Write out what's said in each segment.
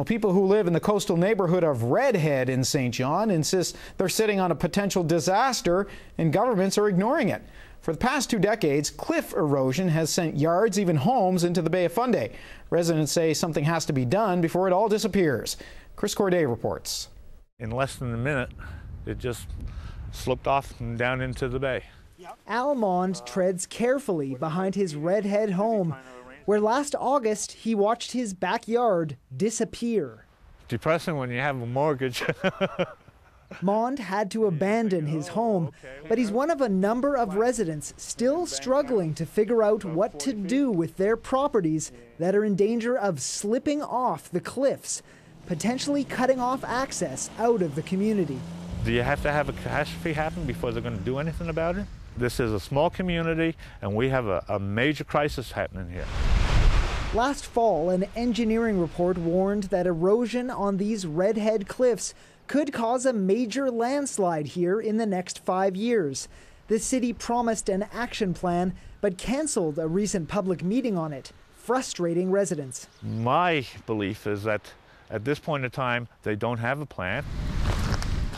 Well, people who live in the coastal neighborhood of Redhead in St. John insist they're sitting on a potential disaster and governments are ignoring it. For the past 2 decades, cliff erosion has sent yards, even homes, into the Bay of Fundy. Residents say something has to be done before it all disappears. Chris Corday reports. In less than a minute, it just slipped off and down into the bay. Al Mond treads carefully behind his Redhead home, where last August he watched his backyard disappear. Depressing when you have a mortgage. Mond had to abandon his home, but he's one of a number of residents still struggling to figure out what to do with their properties that are in danger of slipping off the cliffs, potentially cutting off access out of the community. Do you have to have a catastrophe happen before they're going to do anything about it? This is a small community, and we have a major crisis happening here. Last fall, an engineering report warned that erosion on these Redhead cliffs could cause a major landslide here in the next 5 years. The city promised an action plan, but canceled a recent public meeting on it, frustrating residents. My belief is that at this point in time, they don't have a plan.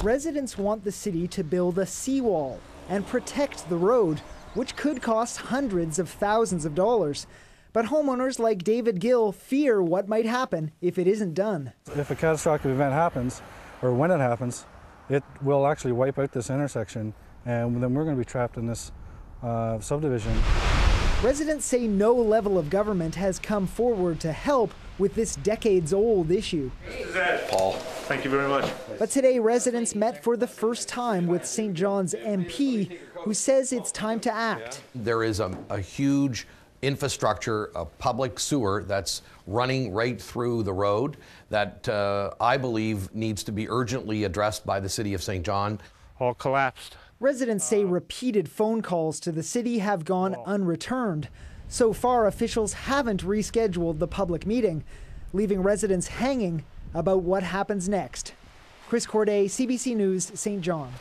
Residents want the city to build a seawall and protect the road, which could cost hundreds of thousands of dollars. But homeowners like David Gill fear what might happen if it isn't done. If a catastrophic event happens, or when it happens, it will actually wipe out this intersection, and then we're going to be trapped in this subdivision. Residents say no level of government has come forward to help with this decades-old issue. This is Ed. Paul, thank you very much. But today, residents met for the first time with St. John's MP, who says it's time to act. There is a huge infrastructure, a public sewer that's running right through the road that I believe needs to be urgently addressed by the City of St. John. All collapsed. Residents say repeated phone calls to the city have gone unreturned. So far, officials haven't rescheduled the public meeting, leaving residents hanging about what happens next. Chris Corday, CBC News, St. John.